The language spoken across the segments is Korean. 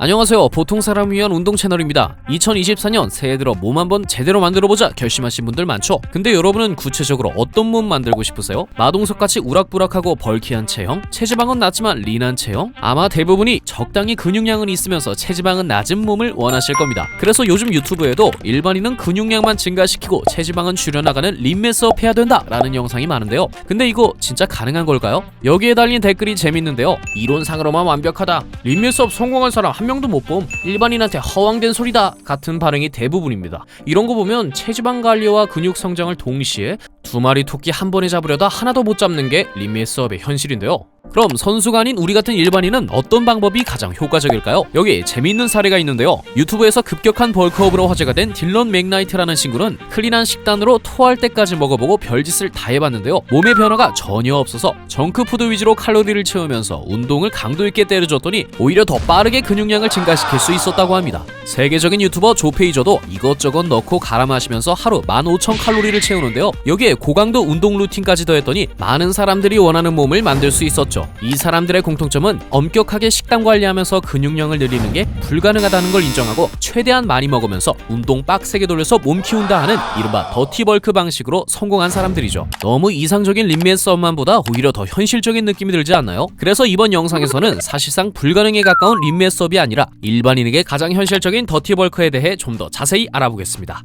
안녕하세요. 보통 사람을 위한 운동 채널입니다. 2024년 새해 들어 몸 한번 제대로 만들어보자 결심하신 분들 많죠? 근데 여러분은 구체적으로 어떤 몸 만들고 싶으세요? 마동석같이 우락부락하고 벌키한 체형? 체지방은 낮지만 린한 체형? 아마 대부분이 적당히 근육량은 있으면서 체지방은 낮은 몸을 원하실 겁니다. 그래서 요즘 유튜브에도 일반인은 근육량만 증가시키고 체지방은 줄여나가는 린매스업 해야 된다 라는 영상이 많은데요. 근데 이거 진짜 가능한 걸까요? 여기에 달린 댓글이 재밌는데요. 이론상으로만 완벽하다. 린매스업 성공한 사람 한 명도 못 봄. 일반인한테 허황된 소리다 같은 반응이 대부분입니다. 이런 거 보면 체지방 관리와 근육 성장을 동시에 두 마리 토끼 한 번에 잡으려다 하나도 못 잡는 게 린매스업의 현실인데요. 그럼 선수가 아닌 우리 같은 일반인은 어떤 방법이 가장 효과적일까요? 여기 재미있는 사례가 있는데요. 유튜브에서 급격한 벌크업으로 화제가 된 딜런 맥나이트라는 친구는 클린한 식단으로 토할 때까지 먹어보고 별짓을 다 해봤는데요. 몸의 변화가 전혀 없어서 정크푸드 위주로 칼로리를 채우면서 운동을 강도 있게 때려줬더니 오히려 더 빠르게 근육량을 증가시킬 수 있었다고 합니다. 세계적인 유튜버 조 페이저도 이것저것 넣고 갈아 마시면서 하루 15,000칼로리를 채우는데요. 여기에 고강도 운동 루틴까지 더했더니 많은 사람들이 원하는 몸을 만들 수 있었죠. 이 사람들의 공통점은 엄격하게 식단 관리하면서 근육량을 늘리는 게 불가능하다는 걸 인정하고 최대한 많이 먹으면서 운동 빡세게 돌려서 몸 키운다 하는 이른바 더티벌크 방식으로 성공한 사람들이죠. 너무 이상적인 린매스업만 보다 오히려 더 현실적인 느낌이 들지 않나요? 그래서 이번 영상에서는 사실상 불가능에 가까운 린매스업이 아니라 일반인에게 가장 현실적인 더티벌크에 대해 좀 더 자세히 알아보겠습니다.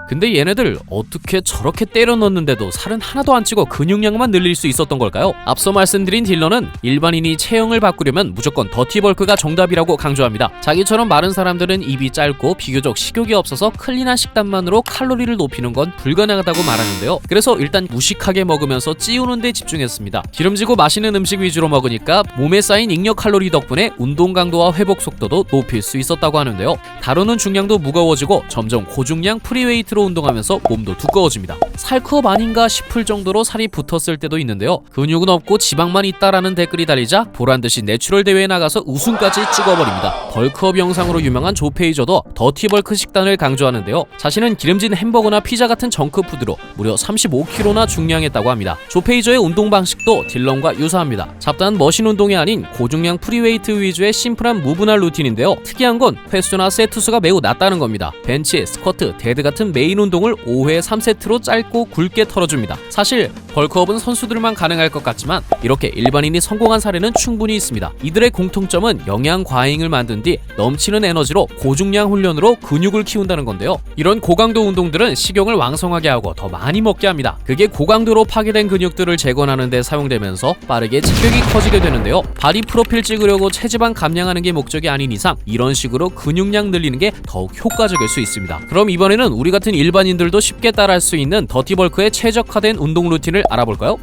근데 얘네들 어떻게 저렇게 때려 넣는데도 살은 하나도 안 찌고 근육량만 늘릴 수 있었던 걸까요? 앞서 말씀드린 딜런은 일반인이 체형을 바꾸려면 무조건 더티벌크가 정답이라고 강조합니다. 자기처럼 마른 사람들은 입이 짧고 비교적 식욕이 없어서 클린한 식단만으로 칼로리를 높이는 건 불가능하다고 말하는데요. 그래서 일단 무식하게 먹으면서 찌우는 데 집중했습니다. 기름지고 맛있는 음식 위주로 먹으니까 몸에 쌓인 잉여 칼로리 덕분에 운동 강도와 회복 속도도 높일 수 있었다고 하는데요. 다루는 중량도 무거워지고 점점 고중량 프리웨이트 로 운동하면서 몸도 두꺼워집니다. 살크업 아닌가 싶을 정도로 살이 붙었을 때도 있는데요. 근육은 없고 지방만 있다라는 댓글이 달리자 보란듯이 내추럴 대회에 나가서 우승까지 찍어버립니다. 벌크업 영상으로 유명한 조 페이저도 더티벌크 식단을 강조하는데요. 자신은 기름진 햄버거나 피자 같은 정크푸드로 무려 35kg나 중량했다고 합니다. 조 페이저의 운동 방식도 딜런과 유사합니다. 잡다한 머신 운동이 아닌 고중량 프리웨이트 위주의 심플한 무분할 루틴인데요. 특이한 건 횟수나 세트 수가 매우 낮다는 겁니다. 벤치, 스쿼트, 데드 같은 메인 운동을 5회 3세트로 짧고 굵게 털어줍니다. 사실 벌크업은 선수들만 가능할 것 같지만 이렇게 일반인이 성공한 사례는 충분히 있습니다. 이들의 공통점은 영양 과잉을 만든 뒤 넘치는 에너지로 고중량 훈련으로 근육을 키운다는 건데요. 이런 고강도 운동들은 식욕을 왕성하게 하고 더 많이 먹게 합니다. 그게 고강도로 파괴된 근육들을 재건하는 데 사용되면서 빠르게 체격이 커지게 되는데요. 바디 프로필 찍으려고 체지방 감량하는 게 목적이 아닌 이상 이런 식으로 근육량 늘리는 게 더욱 효과적일 수 있습니다. 그럼 이번에는 우리 같은 일반인들도 쉽게 따라할 수 있는 더티벌크에 최적화된 운동 루틴을 알아볼까요?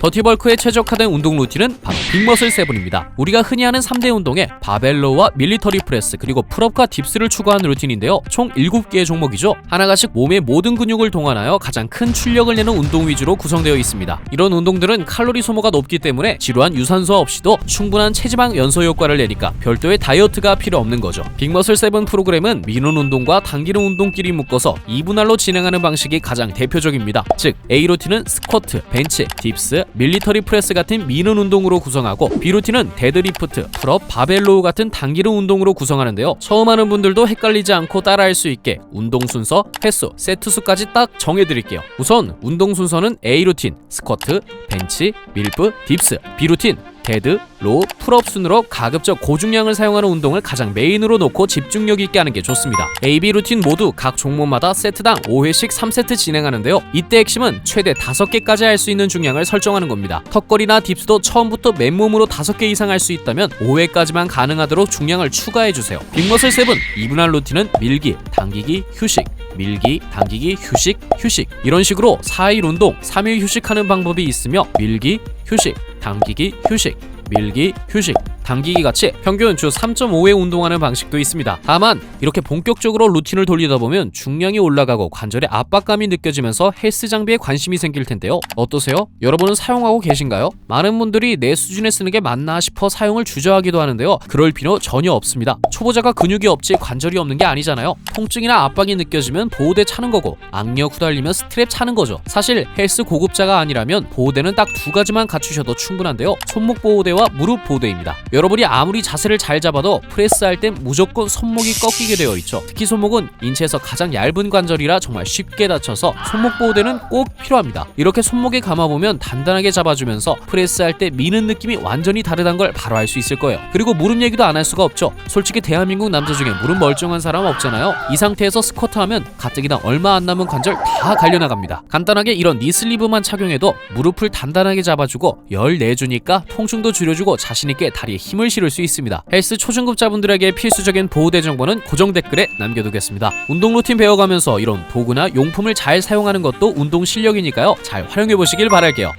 더티벌크에 최적화된 운동 루틴은 바로 빅머슬 세븐입니다. 우리가 흔히 하는 3대 운동에 바벨로우와 밀리터리 프레스 그리고 풀업과 딥스를 추가한 루틴인데요. 총 7개의 종목이죠. 하나가씩 몸의 모든 근육을 동원하여 가장 큰 출력을 내는 운동 위주로 구성되어 있습니다. 이런 운동들은 칼로리 소모가 높기 때문에 지루한 유산소 없이도 충분한 체지방 연소 효과를 내니까 별도의 다이어트가 필요 없는 거죠. 빅머슬 세븐 프로그램은 미는 운동과 당기는 운동끼리 묶어서 2분할로 진행하는 방식이 가장 대표적입니다. 즉 A 루틴은 스쿼트, 벤치, 딥스, 밀리터리 프레스 같은 미는 운동으로 구성하고 B 루틴은 데드리프트, 풀업, 바벨로우 같은 당기는 운동으로 구성하는데요. 처음 하는 분들도 헷갈리지 않고 따라할 수 있게 운동 순서, 횟수, 세트 수까지 딱 정해드릴게요. 우선 운동 순서는 A 루틴, 스쿼트, 벤치, 밀프, 딥스, B 루틴, 데드, 로우, 풀업 순으로 가급적 고중량을 사용하는 운동을 가장 메인으로 놓고 집중력 있게 하는 게 좋습니다. A, B 루틴 모두 각 종목마다 세트당 5회씩 3세트 진행하는데요. 이때 핵심은 최대 5개까지 할 수 있는 중량을 설정하는 겁니다. 턱걸이나 딥스도 처음부터 맨몸으로 5개 이상 할 수 있다면 5회까지만 가능하도록 중량을 추가해주세요. 빅머슬 7 2분할 루틴은 밀기, 당기기, 휴식, 밀기, 당기기, 휴식, 휴식 이런 식으로 4일 운동, 3일 휴식하는 방법이 있으며 밀기, 휴식, 당기기, 휴식, 밀기, 휴식, 당기기 같이 평균 주 3.5회 운동하는 방식도 있습니다. 다만 이렇게 본격적으로 루틴을 돌리다 보면 중량이 올라가고 관절에 압박감이 느껴지면서 헬스 장비에 관심이 생길 텐데요. 어떠세요? 여러분은 사용하고 계신가요? 많은 분들이 내 수준에 쓰는 게 맞나 싶어 사용을 주저하기도 하는데요. 그럴 필요 전혀 없습니다. 초보자가 근육이 없지 관절이 없는 게 아니잖아요. 통증이나 압박이 느껴지면 보호대 차는 거고 악력 후달리면 스트랩 차는 거죠. 사실 헬스 고급자가 아니라면 보호대는 딱 2가지만 갖추셔도 충분한데요. 손목 보호대와 무릎 보호대입니다. 여러분이 아무리 자세를 잘 잡아도 프레스할 땐 무조건 손목이 꺾이게 되어 있죠. 특히 손목은 인체에서 가장 얇은 관절이라 정말 쉽게 다쳐서 손목 보호대는 꼭 필요합니다. 이렇게 손목에 감아보면 단단하게 잡아주면서 프레스할 때 미는 느낌이 완전히 다르다는 걸 바로 알 수 있을 거예요. 그리고 무릎 얘기도 안 할 수가 없죠. 솔직히 대한민국 남자 중에 무릎 멀쩡한 사람 없잖아요. 이 상태에서 스쿼트 하면 가뜩이나 얼마 안 남은 관절 다 갈려나갑니다. 간단하게 이런 니슬리브만 착용해도 무릎을 단단하게 잡아주고 열 내주니까 통증도 줄여주고 자신있게 다리에 힘을 실을 수 있습니다. 헬스 초중급자분들에게 필수적인 보호대 정보는 고정 댓글에 남겨두겠습니다. 운동 루틴 배워가면서 이런 도구나 용품을 잘 사용하는 것도 운동 실력이니까요. 잘 활용해보시길 바랄게요.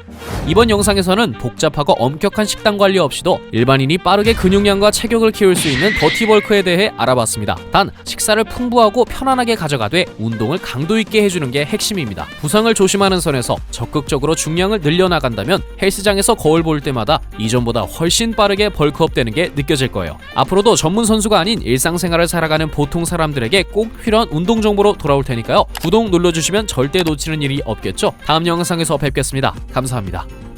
이번 영상에서는 복잡하고 엄격한 식단 관리 없이도 일반인이 빠르게 근육량과 체격을 키울 수 있는 더티벌크에 대해 알아봤습니다. 단 식사를 풍부하고 편안하게 가져가되 운동을 강도 있게 해주는 게 핵심입니다. 부상을 조심하는 선에서 적극적으로 중량을 늘려나간다면 헬스장에서 거울 볼 때마다 이전보다 훨씬 빠르게 벌크업 되는 게 느껴질 거예요. 앞으로도 전문 선수가 아닌 일상생활을 살아가는 보통 사람들에게 꼭 필요한 운동 정보로 돌아올 테니까요. 구독 눌러주시면 절대 놓치는 일이 없겠죠. 다음 영상에서 뵙겠습니다. 감사합니다.